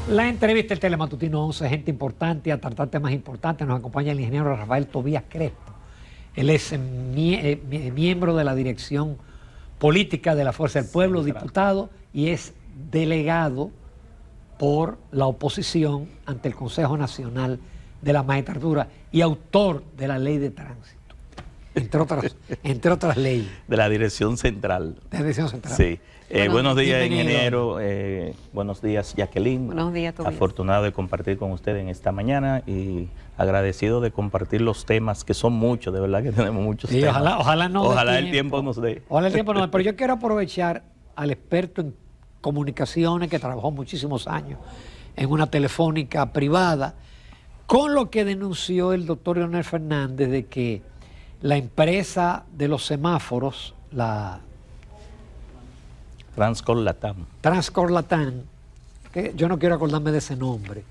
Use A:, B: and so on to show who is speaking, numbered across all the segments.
A: La entrevista del Telematutino 11, gente importante, a tratar temas importantes, nos acompaña el ingeniero Rafael Tobías Crespo. Él es miembro de la dirección política de la Fuerza del Pueblo, diputado, y es delegado por la oposición ante el Consejo Nacional de la Magistratura y autor de la Ley de Tránsito, entre otras leyes.
B: De la Dirección Central.
A: De la Dirección Central.
B: Sí. Buenos días,
A: bienvenido.
B: ingeniero. Buenos días, Jacqueline.
C: Buenos días, Tobías.
B: Afortunado de compartir con usted en esta mañana y agradecido de compartir los temas, que son muchos, de verdad que tenemos muchos temas. Ojalá el tiempo nos dé.
A: Ojalá el tiempo nos dé. Pero yo quiero aprovechar al experto en comunicaciones que trabajó muchísimos años en una telefónica privada, con lo que denunció el doctor Leonel Fernández de que la empresa de los semáforos, la Transcor Latam, que yo no quiero acordarme de ese nombre.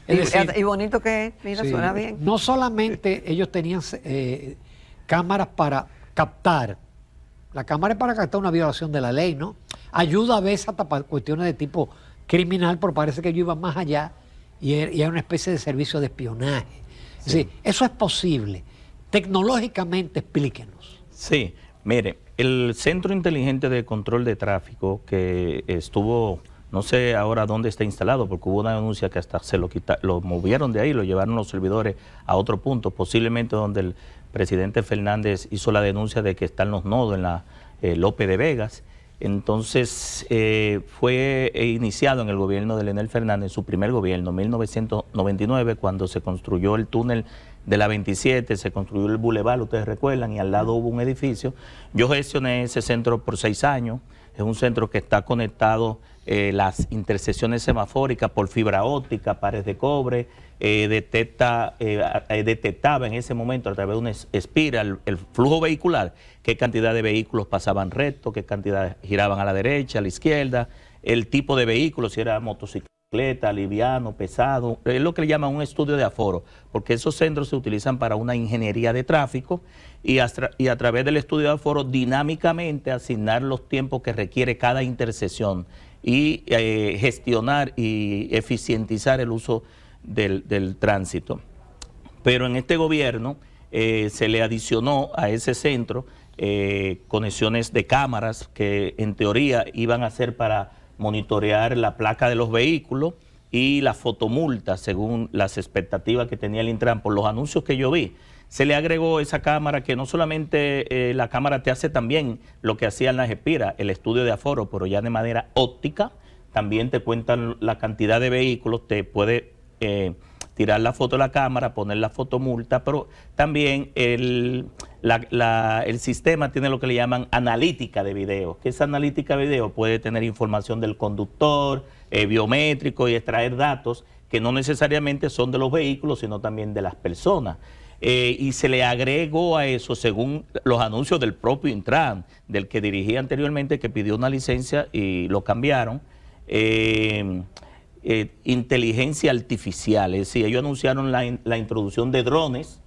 C: Es decir, y bonito que es, mira, sí, suena bien.
A: No solamente ellos tenían cámaras para captar, la cámara es para captar una violación de la ley, ¿no? Ayuda a veces hasta para cuestiones de tipo criminal, pero parece que ellos iban más allá y hay una especie de servicio de espionaje. Sí. Es decir, eso es posible. Tecnológicamente, explíquenos.
B: Sí, mire, el Centro Inteligente de Control de Tráfico, que estuvo, no sé ahora dónde está instalado, porque hubo una denuncia que hasta lo movieron de ahí, lo llevaron los servidores a otro punto, posiblemente donde el presidente Fernández hizo la denuncia de que están los nodos en la Lope de Vegas. Entonces fue iniciado en el gobierno de Leonel Fernández, su primer gobierno, 1999, cuando se construyó el túnel de la 27, se construyó el bulevar, ustedes recuerdan, y al lado hubo un edificio. Yo gestioné ese centro por 6 años, es un centro que está conectado las intersecciones semafóricas por fibra óptica, pares de cobre, detectaba en ese momento a través de una espiral el flujo vehicular, qué cantidad de vehículos pasaban recto, qué cantidad giraban a la derecha, a la izquierda, el tipo de vehículo, si era motocicleta, liviano, pesado, es lo que le llaman un estudio de aforo, porque esos centros se utilizan para una ingeniería de tráfico y a través del estudio de aforo dinámicamente asignar los tiempos que requiere cada intersección y gestionar y eficientizar el uso del tránsito. Pero en este gobierno se le adicionó a ese centro conexiones de cámaras que en teoría iban a ser para monitorear la placa de los vehículos y la fotomulta según las expectativas que tenía el Intran por los anuncios que yo vi. Se le agregó esa cámara que no solamente la cámara te hace también lo que hacían las espiras, el estudio de aforo, pero ya de manera óptica, también te cuentan la cantidad de vehículos, te puede tirar la foto de la cámara, poner la fotomulta, pero también el sistema tiene lo que le llaman analítica de video, que esa analítica de video puede tener información del conductor, biométrico y extraer datos que no necesariamente son de los vehículos, sino también de las personas. Y se le agregó a eso, según los anuncios del propio Intran, del que dirigía anteriormente, que pidió una licencia y lo cambiaron, inteligencia artificial. Es decir, ellos anunciaron la introducción de drones,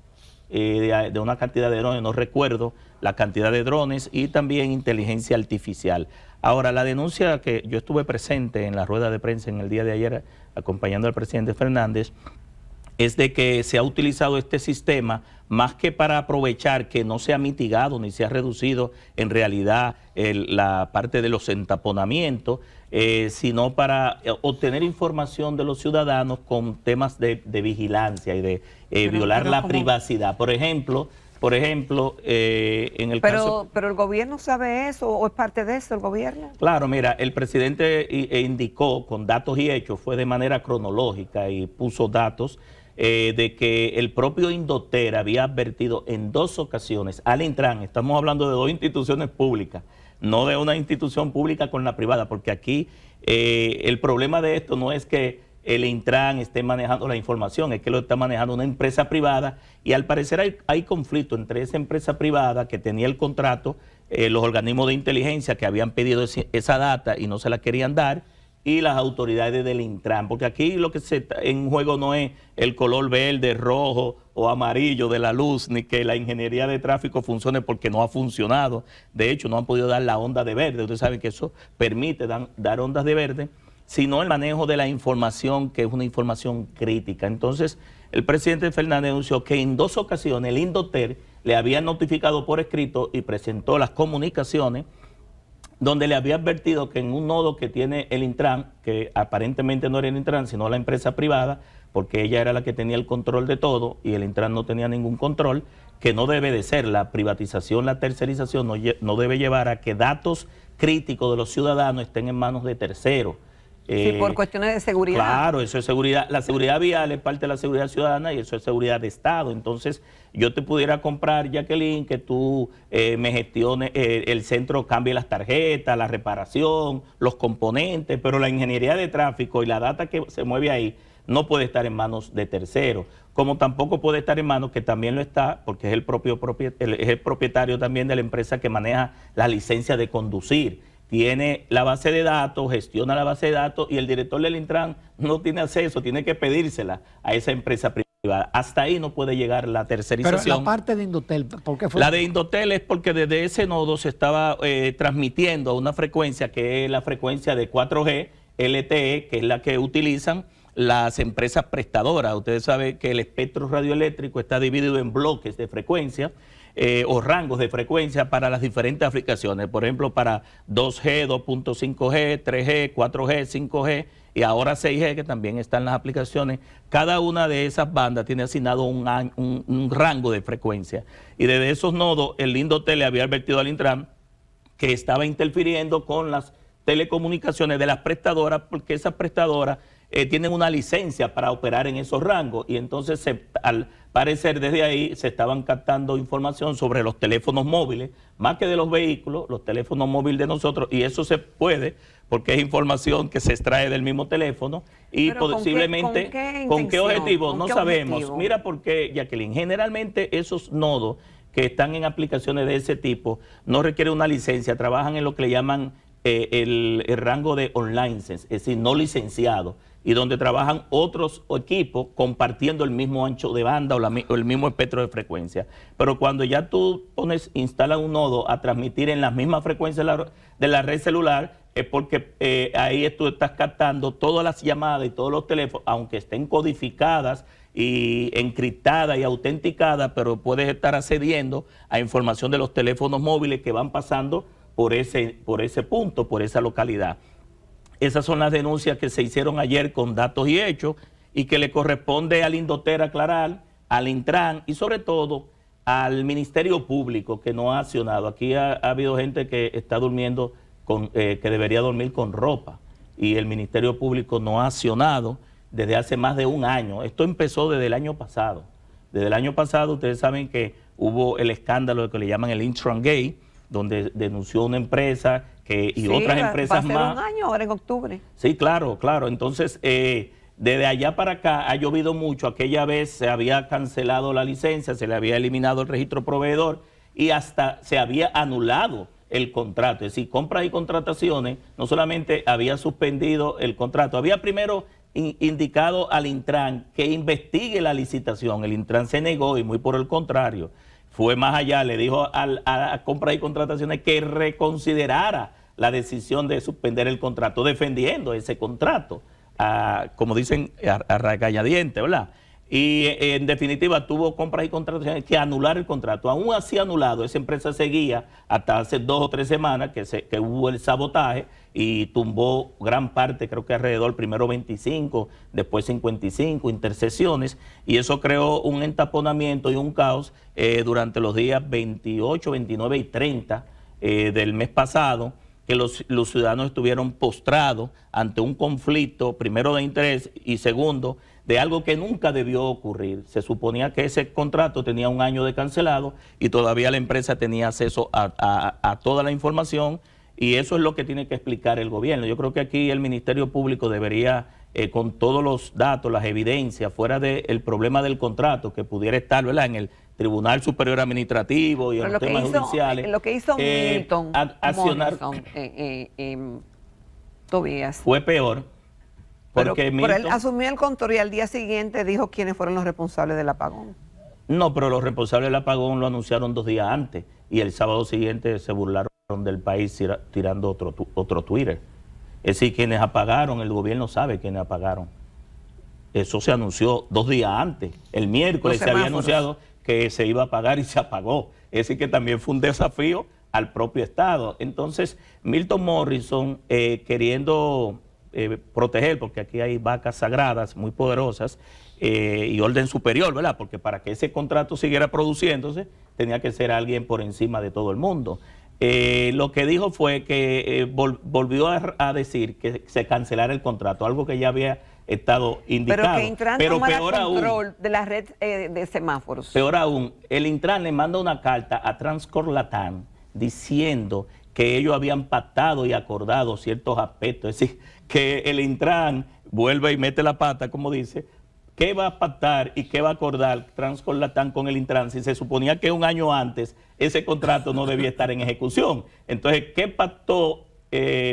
B: de una cantidad de drones, no recuerdo la cantidad de drones, y también inteligencia artificial. Ahora, la denuncia que yo estuve presente en la rueda de prensa en el día de ayer, acompañando al presidente Fernández, es de que se ha utilizado este sistema más que para aprovechar que no se ha mitigado ni se ha reducido en realidad la parte de los entaponamientos, sino para obtener información de los ciudadanos con temas de vigilancia y de violar la privacidad. Por ejemplo, en el caso...
C: ¿Pero el gobierno sabe eso o es parte de eso el gobierno?
B: Claro, mira, el presidente indicó con datos y hechos, fue de manera cronológica y puso datos de que el propio Indoter había advertido en 2 ocasiones al Intran, estamos hablando de 2 instituciones públicas, no de una institución pública con la privada, porque aquí el problema de esto no es que el Intran esté manejando la información, es que lo está manejando una empresa privada y al parecer hay conflicto entre esa empresa privada que tenía el contrato, los organismos de inteligencia que habían pedido esa data y no se la querían dar, y las autoridades del Intran, porque aquí lo que está en juego no es el color verde, rojo o amarillo de la luz, ni que la ingeniería de tráfico funcione porque no ha funcionado. De hecho, no han podido dar la onda de verde. Ustedes saben que eso permite dar ondas de verde, sino el manejo de la información, que es una información crítica. Entonces, el presidente Fernández anunció que en 2 ocasiones el Indotel le había notificado por escrito y presentó las comunicaciones donde le había advertido que en un nodo que tiene el Intran, que aparentemente no era el Intran, sino la empresa privada, porque ella era la que tenía el control de todo y el Intran no tenía ningún control, que no debe de ser la privatización, la tercerización, no debe llevar a que datos críticos de los ciudadanos estén en manos de terceros.
C: Sí, por cuestiones de seguridad.
B: Claro, eso es seguridad. La seguridad vial es parte de la seguridad ciudadana y eso es seguridad de Estado. Entonces, yo te pudiera comprar, Jacqueline, que tú me gestiones, el centro cambie las tarjetas, la reparación, los componentes, pero la ingeniería de tráfico y la data que se mueve ahí no puede estar en manos de terceros, como tampoco puede estar en manos, que también lo está, porque es el propietario también de la empresa que maneja la licencia de conducir. Tiene la base de datos, gestiona la base de datos y el director del Intran no tiene acceso, tiene que pedírsela a esa empresa privada. Hasta ahí no puede llegar la tercerización.
A: Pero la parte de Indotel, ¿por qué fue?
B: La de Indotel es porque desde ese nodo se estaba transmitiendo a una frecuencia que es la frecuencia de 4G LTE, que es la que utilizan las empresas prestadoras. Ustedes saben que el espectro radioeléctrico está dividido en bloques de frecuencia o rangos de frecuencia para las diferentes aplicaciones. Por ejemplo, para 2G, 2.5G, 3G, 4G, 5G y ahora 6G, que también están las aplicaciones. Cada una de esas bandas tiene asignado un rango de frecuencia. Y desde esos nodos, el Indotel le había advertido al Intran que estaba interfiriendo con las telecomunicaciones de las prestadoras, porque esas prestadoras tienen una licencia para operar en esos rangos y entonces al parecer desde ahí se estaban captando información sobre los teléfonos móviles, más que de los vehículos, los teléfonos móviles de nosotros, y eso se puede porque es información que se extrae del mismo teléfono y posiblemente ¿con qué objetivo? No sabemos. Mira por qué, Jacqueline, generalmente esos nodos que están en aplicaciones de ese tipo no requieren una licencia, trabajan en lo que le llaman el rango de online, es decir, no licenciado, y donde trabajan otros equipos compartiendo el mismo ancho de banda o el mismo espectro de frecuencia. Pero cuando ya tú instalas un nodo a transmitir en las mismas frecuencias de la red celular, es porque ahí tú estás captando todas las llamadas y todos los teléfonos, aunque estén codificadas y encriptadas y autenticadas, pero puedes estar accediendo a información de los teléfonos móviles que van pasando por ese punto, por esa localidad. Esas son las denuncias que se hicieron ayer con datos y hechos y que le corresponde al Indotel aclarar, al Intran y sobre todo al Ministerio Público, que no ha accionado. Aquí ha habido gente que está durmiendo, que debería dormir con ropa, y el Ministerio Público no ha accionado desde hace más de un año. Esto empezó desde el año pasado. Desde el año pasado ustedes saben que hubo el escándalo que le llaman el Intran Gate, donde denunció una empresa y otras empresas más. Va a ser
C: un año ahora en octubre.
B: Sí, claro, claro. Entonces, desde allá para acá ha llovido mucho. Aquella vez se había cancelado la licencia, se le había eliminado el registro proveedor y hasta se había anulado el contrato. Es decir, compras y contrataciones, no solamente había suspendido el contrato, había primero indicado al Intran que investigue la licitación. El Intran se negó y muy por el contrario. Fue más allá, le dijo a compras y contrataciones que reconsiderara la decisión de suspender el contrato, defendiendo ese contrato, como dicen, a regañadientes, ¿verdad? Y en definitiva tuvo compras y contrataciones que anular el contrato. Aún así anulado, esa empresa seguía hasta hace 2 o 3 semanas que hubo el sabotaje y tumbó gran parte, creo que alrededor, primero 25, después 55 intercesiones, y eso creó un entaponamiento y un caos durante los días 28, 29 y 30 del mes pasado, que los ciudadanos estuvieron postrados ante un conflicto, primero de interés y segundo, de algo que nunca debió ocurrir. Se suponía que ese contrato tenía 1 año de cancelado y todavía la empresa tenía acceso a toda la información, y eso es lo que tiene que explicar el gobierno. Yo creo que aquí el Ministerio Público debería, con todos los datos, las evidencias, fuera del problema del contrato, que pudiera estar, ¿verdad?, en el Tribunal Superior Administrativo y en los temas judiciales.
C: Lo que hizo Milton
B: accionar,
C: Tobías
B: fue peor.
C: Pero él asumió el control y al día siguiente dijo quiénes fueron los responsables del apagón.
B: No, pero los responsables del apagón lo anunciaron 2 días antes y el sábado siguiente se burlaron del país tirando otro Twitter. Es decir, quienes apagaron, el gobierno sabe quiénes apagaron. Eso se anunció 2 días antes. El miércoles se había anunciado que se iba a pagar y se apagó. Es decir, que también fue un desafío al propio Estado. Entonces, Milton Morrison, queriendo proteger, porque aquí hay vacas sagradas muy poderosas y orden superior, ¿verdad? Porque para que ese contrato siguiera produciéndose, tenía que ser alguien por encima de todo el mundo. Lo que dijo fue que volvió a decir que se cancelara el contrato, algo que ya había estado indicado.
C: Pero que Intran tomara control de la red de semáforos.
B: Peor aún, el Intran le manda una carta a Transcorp Latam diciendo que ellos habían pactado y acordado ciertos aspectos. Es decir, que el Intran vuelve y mete la pata, como dice, ¿qué va a pactar y qué va a acordar Transcorp Latam con el Intran si se suponía que un año antes ese contrato no debía estar en ejecución? Entonces, ¿qué pactó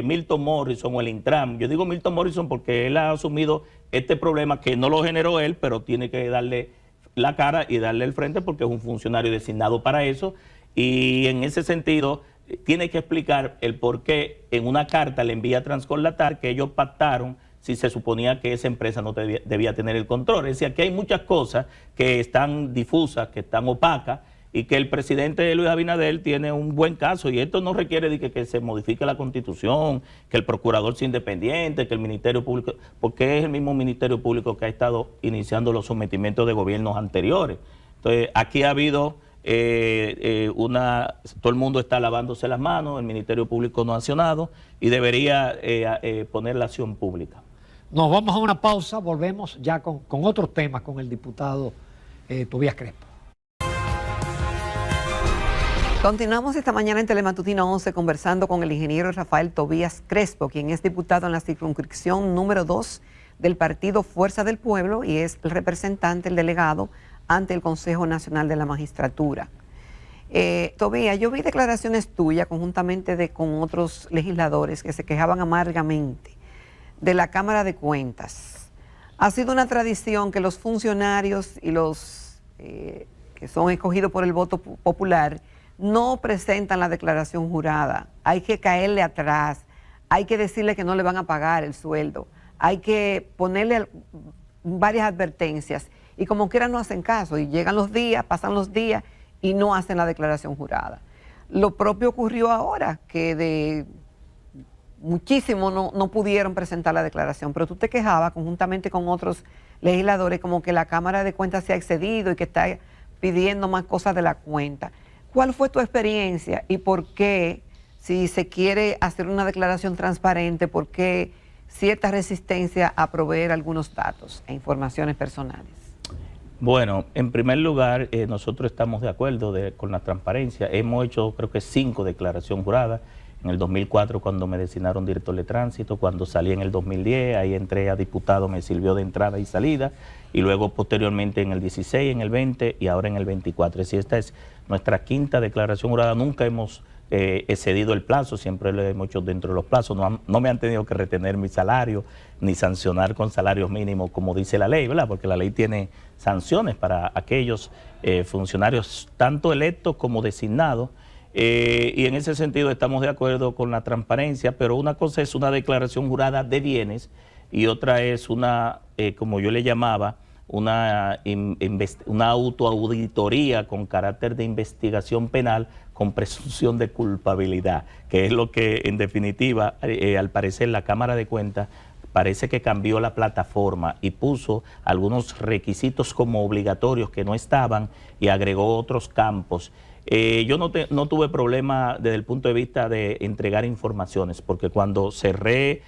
B: Milton Morrison o el Intran? Yo digo Milton Morrison porque él ha asumido este problema que no lo generó él, pero tiene que darle la cara y darle el frente porque es un funcionario designado para eso, y en ese sentido tiene que explicar el por qué en una carta le envía a Transcorp Latam que ellos pactaron si se suponía que esa empresa no debía tener el control. Es decir, aquí hay muchas cosas que están difusas, que están opacas, y que el presidente Luis Abinader tiene un buen caso, y esto no requiere de que se modifique la Constitución, que el procurador sea independiente, que el Ministerio Público, porque es el mismo Ministerio Público que ha estado iniciando los sometimientos de gobiernos anteriores. Entonces, aquí ha habido todo el mundo está lavándose las manos, el Ministerio Público no ha accionado y debería poner la acción pública.
A: Nos vamos a una pausa, volvemos ya con otros temas con el diputado Tobías Crespo.
C: Continuamos esta mañana en Telematutino 11 conversando con el ingeniero Rafael Tobías Crespo, quien es diputado en la circunscripción número 2 del partido Fuerza del Pueblo y es el representante, el delegado ante el Consejo Nacional de la Magistratura. Tobías, yo vi declaraciones tuyas conjuntamente con otros legisladores que se quejaban amargamente de la Cámara de Cuentas. Ha sido una tradición que los funcionarios y los que son escogidos por el voto popular no presentan la declaración jurada. Hay que caerle atrás, hay que decirle que no le van a pagar el sueldo, hay que ponerle varias advertencias y como quiera no hacen caso y llegan los días, pasan los días y no hacen la declaración jurada. Lo propio ocurrió ahora, que de muchísimo no pudieron presentar la declaración, pero tú te quejabas conjuntamente con otros legisladores como que la Cámara de Cuentas se ha excedido y que está pidiendo más cosas de la cuenta. ¿Cuál fue tu experiencia y por qué, si se quiere hacer una declaración transparente, por qué cierta resistencia a proveer algunos datos e informaciones personales?
B: Bueno, en primer lugar, nosotros estamos de acuerdo con la transparencia. Hemos hecho, creo que 5 declaraciones juradas. En el 2004, cuando me designaron director de tránsito, cuando salí en el 2010, ahí entré a diputado, me sirvió de entrada y salida, y luego posteriormente en el 16, en el 20 y ahora en el 24. Si esta es nuestra 5ª declaración jurada, nunca hemos excedido el plazo, siempre lo hemos hecho dentro de los plazos, no me han tenido que retener mi salario, ni sancionar con salarios mínimos, como dice la ley, ¿verdad? Porque la ley tiene sanciones para aquellos funcionarios, tanto electos como designados. Y en ese sentido estamos de acuerdo con la transparencia, pero una cosa es una declaración jurada de bienes y otra es una, como yo le llamaba, una autoauditoría con carácter de investigación penal con presunción de culpabilidad, que es lo que en definitiva, al parecer la Cámara de Cuentas parece que cambió la plataforma y puso algunos requisitos como obligatorios que no estaban y agregó otros campos. Yo no tuve problema desde el punto de vista de entregar informaciones, porque cuando cerré,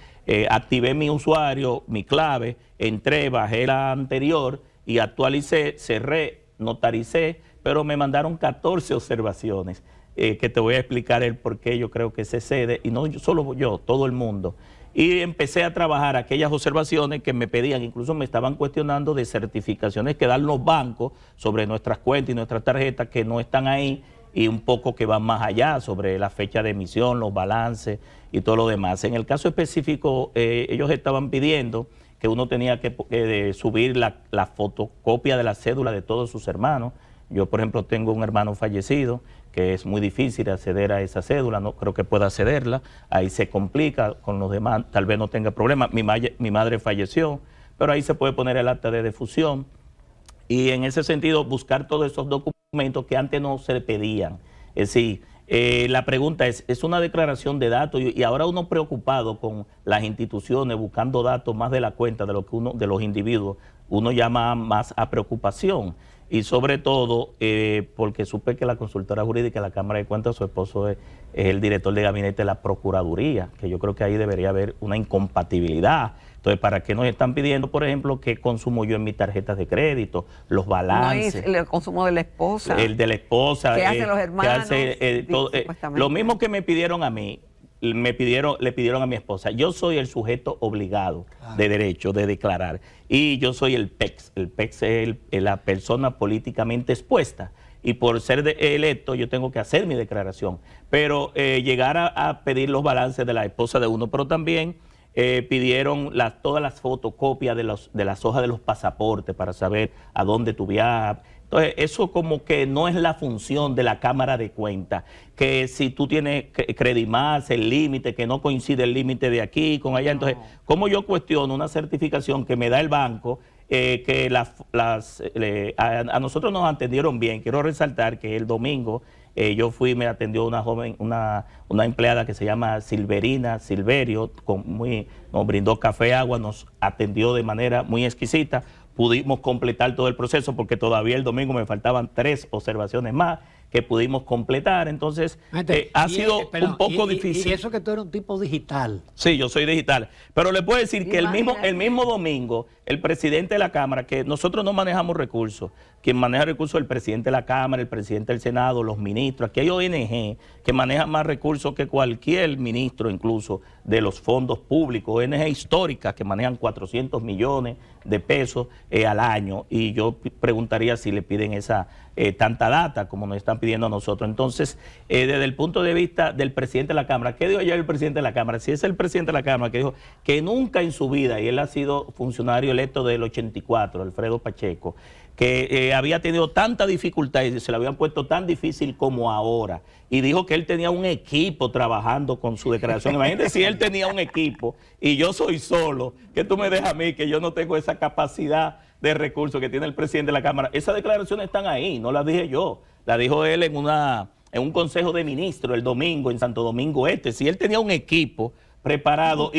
B: activé mi usuario, mi clave, entré, bajé la anterior y actualicé, cerré, notaricé, pero me mandaron 14 observaciones, que te voy a explicar el por qué yo creo que se cede, y no solo yo, todo el mundo. Y empecé a trabajar aquellas observaciones que me pedían, incluso me estaban cuestionando de certificaciones que dan los bancos sobre nuestras cuentas y nuestras tarjetas que no están ahí y un poco que van más allá sobre la fecha de emisión, los balances y todo lo demás. En el caso específico, ellos estaban pidiendo que uno tenía que subir la fotocopia de la cédula de todos sus hermanos. Yo, por ejemplo, tengo un hermano fallecido que es muy difícil acceder a esa cédula, no creo que pueda accederla, ahí se complica con los demás, tal vez no tenga problema, mi madre falleció, pero ahí se puede poner el acta de defunción y en ese sentido buscar todos esos documentos que antes no se pedían. Es decir, la pregunta es una declaración de datos y ahora uno preocupado con las instituciones buscando datos más de la cuenta de lo que de los individuos, uno llama más a preocupación. Y sobre todo porque supe que la consultora jurídica de la Cámara de Cuentas, su esposo es el director de gabinete de la Procuraduría, que yo creo que ahí debería haber una incompatibilidad. Entonces, ¿para qué nos están pidiendo, por ejemplo, qué consumo yo en mis tarjetas de crédito, los balances?
C: No es el consumo de la esposa.
B: El de la esposa.
C: ¿Qué hacen los hermanos?
B: Lo mismo que me pidieron a mí, le pidieron a mi esposa. Yo soy el sujeto obligado de derecho de declarar y yo soy el PEX. El PEX es la persona políticamente expuesta y por ser electo yo tengo que hacer mi declaración. Pero llegar a pedir los balances de la esposa de uno, pero también pidieron todas las fotocopias de las hojas de los pasaportes para saber a dónde tú viajas. Entonces, eso como que no es la función de la Cámara de Cuentas, que si tú tienes Credimás, el límite, que no coincide el límite de aquí con allá. Entonces, ¿cómo yo cuestiono una certificación que me da el banco? Que a nosotros nos atendieron bien. Quiero resaltar que el domingo yo fui y me atendió una joven, una empleada que se llama Silverio, nos brindó café, agua, nos atendió de manera muy exquisita. Pudimos completar todo el proceso porque todavía el domingo me faltaban 3 observaciones más que pudimos completar. Entonces, ha sido un poco difícil.
A: Y eso que tú eres un tipo digital.
B: Sí, yo soy digital. Pero le puedo decir que el mismo domingo, el presidente de la Cámara, que nosotros no manejamos recursos, quien maneja recursos es el presidente de la Cámara, el presidente del Senado, los ministros. Aquí hay ONG que manejan más recursos que cualquier ministro, incluso de los fondos públicos, ONG históricas que manejan 400 millones de pesos al año. Y yo preguntaría si le piden esa tanta data como nos están pidiendo a nosotros. Entonces, desde el punto de vista del presidente de la Cámara, ¿qué dijo ayer el presidente de la Cámara? Si es el presidente de la Cámara que dijo que nunca en su vida, y él ha sido funcionario electo del 84, Alfredo Pacheco, que había tenido tanta dificultad y se le habían puesto tan difícil como ahora. Y dijo que él tenía un equipo trabajando con su declaración. Imagínate si él tenía un equipo y yo soy solo, que tú me dejas a mí, que yo no tengo esa capacidad de recursos que tiene el presidente de la Cámara. Esas declaraciones están ahí, no las dije yo. Las dijo él en un consejo de ministros el domingo en Santo Domingo Este. Si él tenía un equipo preparado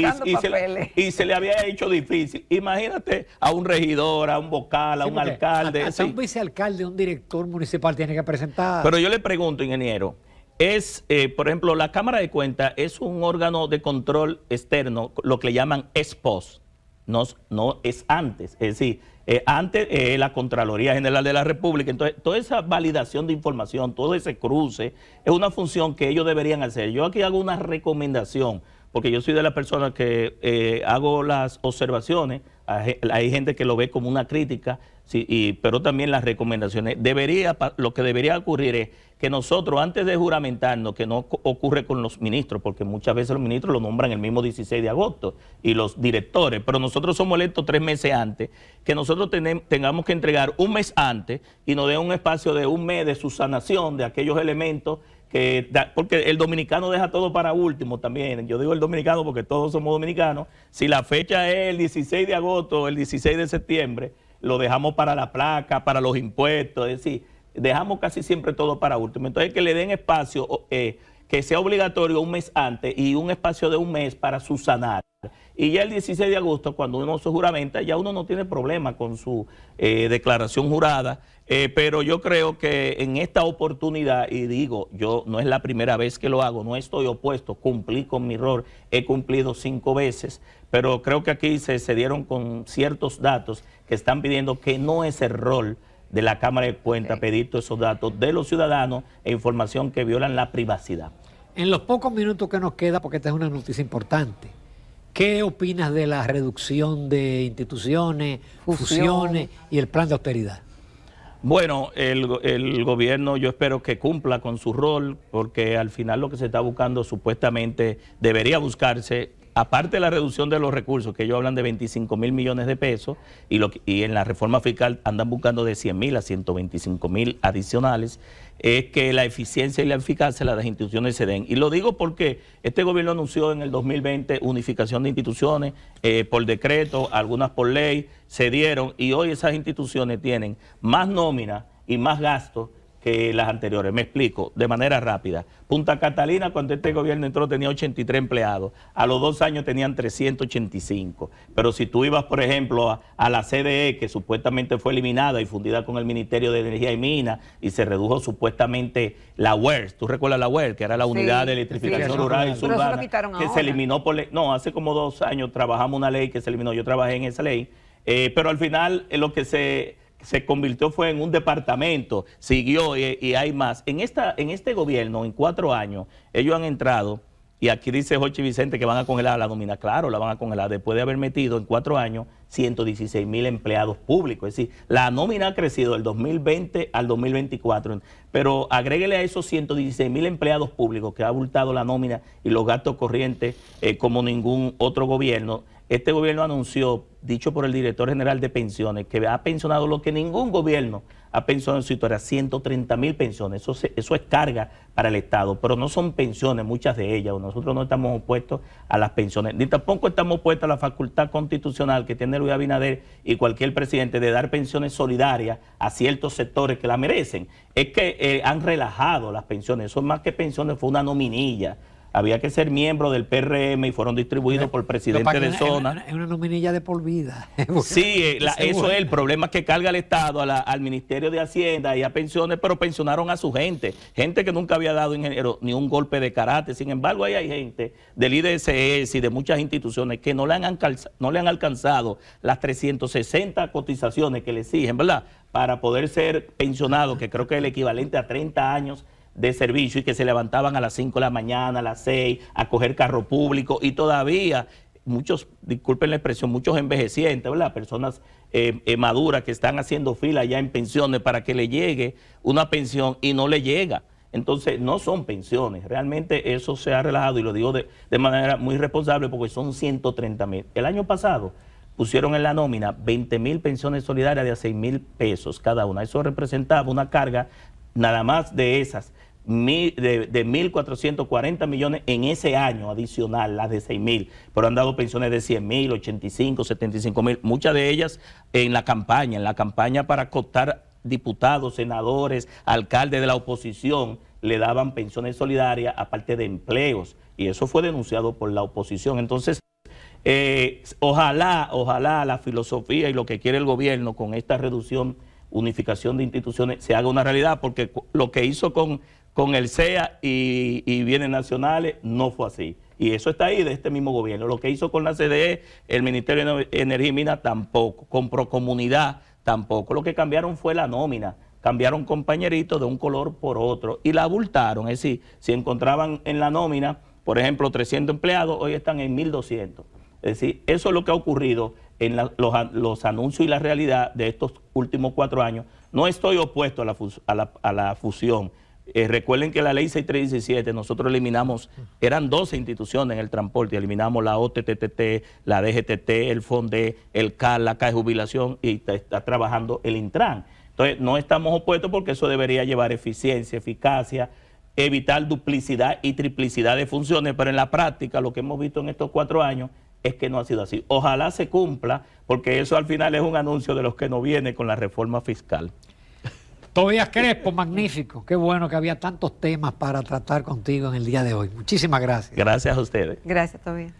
B: y se le había hecho difícil. Imagínate a un regidor, a un vocal, a un alcalde.
A: Hasta un vicealcalde, un director municipal tiene que presentar.
B: Pero yo le pregunto, ingeniero, por ejemplo, la Cámara de Cuentas es un órgano de control externo, lo que le llaman ex post, no es antes. Es decir, antes la Contraloría General de la República. Entonces, toda esa validación de información, todo ese cruce, es una función que ellos deberían hacer. Yo aquí hago una recomendación, porque yo soy de las personas que hago las observaciones, hay gente que lo ve como una crítica, sí, pero también las recomendaciones. Lo que debería ocurrir es que nosotros, antes de juramentarnos, que no ocurre con los ministros, porque muchas veces los ministros lo nombran el mismo 16 de agosto, y los directores, pero nosotros somos electos 3 meses antes, que nosotros tengamos que entregar un mes antes y nos den un espacio de un mes de subsanación de aquellos elementos porque el dominicano deja todo para último también. Yo digo el dominicano porque todos somos dominicanos. Si la fecha es el 16 de agosto o el 16 de septiembre, lo dejamos para la placa, para los impuestos, es decir, dejamos casi siempre todo para último. Entonces, que le den espacio, que sea obligatorio un mes antes y un espacio de un mes para subsanar. Y ya el 16 de agosto, cuando uno se juramenta, ya uno no tiene problema con su declaración jurada. Pero yo creo que en esta oportunidad, y digo, yo no es la primera vez que lo hago, no estoy opuesto, cumplí con mi error, he cumplido 5 veces, pero creo que aquí se dieron con ciertos datos que están pidiendo que no es el rol de la Cámara de Cuentas pedir todos esos datos de los ciudadanos e información que violan la privacidad.
A: En los pocos minutos que nos queda, porque esta es una noticia importante, ¿qué opinas de la reducción de instituciones, fusiones y el plan de austeridad?
B: Bueno, el gobierno yo espero que cumpla con su rol, porque al final lo que se está buscando supuestamente debería buscarse aparte de la reducción de los recursos, que ellos hablan de 25.000 millones de pesos, y en la reforma fiscal andan buscando de 100.000 a 125.000 adicionales, es que la eficiencia y la eficacia de las instituciones se den. Y lo digo porque este gobierno anunció en el 2020 unificación de instituciones por decreto, algunas por ley, se dieron, y hoy esas instituciones tienen más nómina y más gastos que las anteriores. Me explico de manera rápida. Punta Catalina, cuando este gobierno entró, tenía 83 empleados. A los 2 años tenían 385. Pero si tú ibas, por ejemplo, a la CDE, que supuestamente fue eliminada y fundida con el Ministerio de Energía y Minas, y se redujo supuestamente la UERS. ¿Tú recuerdas la UERS? Que era la Unidad de Electrificación Rural y Suburbana, que se eliminó por ley. No, hace como 2 años trabajamos una ley que se eliminó. Yo trabajé en esa ley. Pero al final lo que se convirtió fue en un departamento, siguió y hay más. En este gobierno, en 4 años, ellos han entrado, y aquí dice Jochi Vicente que van a congelar la nómina. Claro, la van a congelar después de haber metido en 4 años 116.000 empleados públicos. Es decir, la nómina ha crecido del 2020 al 2024, pero agréguele a esos 116.000 empleados públicos que ha abultado la nómina y los gastos corrientes como ningún otro gobierno. Este gobierno anunció, dicho por el director general de pensiones, que ha pensionado lo que ningún gobierno ha pensionado en su historia, 130.000 pensiones. Eso es carga para el Estado, pero no son pensiones, muchas de ellas. Nosotros no estamos opuestos a las pensiones, ni tampoco estamos opuestos a la facultad constitucional que tiene Luis Abinader y cualquier presidente de dar pensiones solidarias a ciertos sectores que la merecen. Es que han relajado las pensiones. Eso más que pensiones, fue una nominilla. Había que ser miembro del PRM y fueron distribuidos por presidentes de zona.
A: Es una nominilla de por vida.
B: Sí, eso es el problema que carga el Estado al Ministerio de Hacienda y a pensiones, pero pensionaron a su gente. Gente que nunca había dado ingeniero ni un golpe de carácter. Sin embargo, ahí hay gente del IDSS y de muchas instituciones que no le han alcanzado las 360 cotizaciones que le exigen, ¿verdad? Para poder ser pensionado, que creo que es el equivalente a 30 años de servicio, y que se levantaban a las 5 de la mañana, a las 6, a coger carro público, y todavía muchos, disculpen la expresión, muchos envejecientes, ¿verdad? Personas maduras que están haciendo fila ya en pensiones para que le llegue una pensión y no le llega. Entonces no son pensiones, realmente eso se ha relajado, y lo digo de manera muy responsable porque son 130.000. El año pasado pusieron en la nómina 20.000 pensiones solidarias de a 6.000 pesos cada una. Eso representaba una carga nada más de esas de 1.440 millones en ese año adicional, las de 6.000, pero han dado pensiones de 100.000, 85, 75.000, muchas de ellas en la campaña para cooptar diputados, senadores, alcaldes de la oposición, le daban pensiones solidarias aparte de empleos, y eso fue denunciado por la oposición. Entonces, ojalá la filosofía y lo que quiere el gobierno con esta reducción, unificación de instituciones, se haga una realidad, porque lo que hizo con el CEA y bienes nacionales no fue así. Y eso está ahí de este mismo gobierno. Lo que hizo con la CDE, el Ministerio de Energía y Minas tampoco, con Procomunidad tampoco. Lo que cambiaron fue la nómina. Cambiaron compañeritos de un color por otro y la abultaron. Es decir, si encontraban en la nómina, por ejemplo, 300 empleados, hoy están en 1.200. Es decir, eso es lo que ha ocurrido en los anuncios y la realidad de estos últimos 4 años. No estoy opuesto a la fusión. Recuerden que la ley 6317 nosotros eliminamos, eran 12 instituciones en el transporte, eliminamos la OTTT, la DGTT, el FONDE, el CAL, la Caja de Jubilación, y está trabajando el Intran. Entonces no estamos opuestos porque eso debería llevar eficiencia, eficacia, evitar duplicidad y triplicidad de funciones, pero en la práctica lo que hemos visto en estos 4 años es que no ha sido así. Ojalá se cumpla, porque eso al final es un anuncio de los que no viene con la reforma fiscal.
A: Tobías Crespo, magnífico. Qué bueno que había tantos temas para tratar contigo en el día de hoy. Muchísimas gracias.
B: Gracias a ustedes.
C: Gracias, Tobías.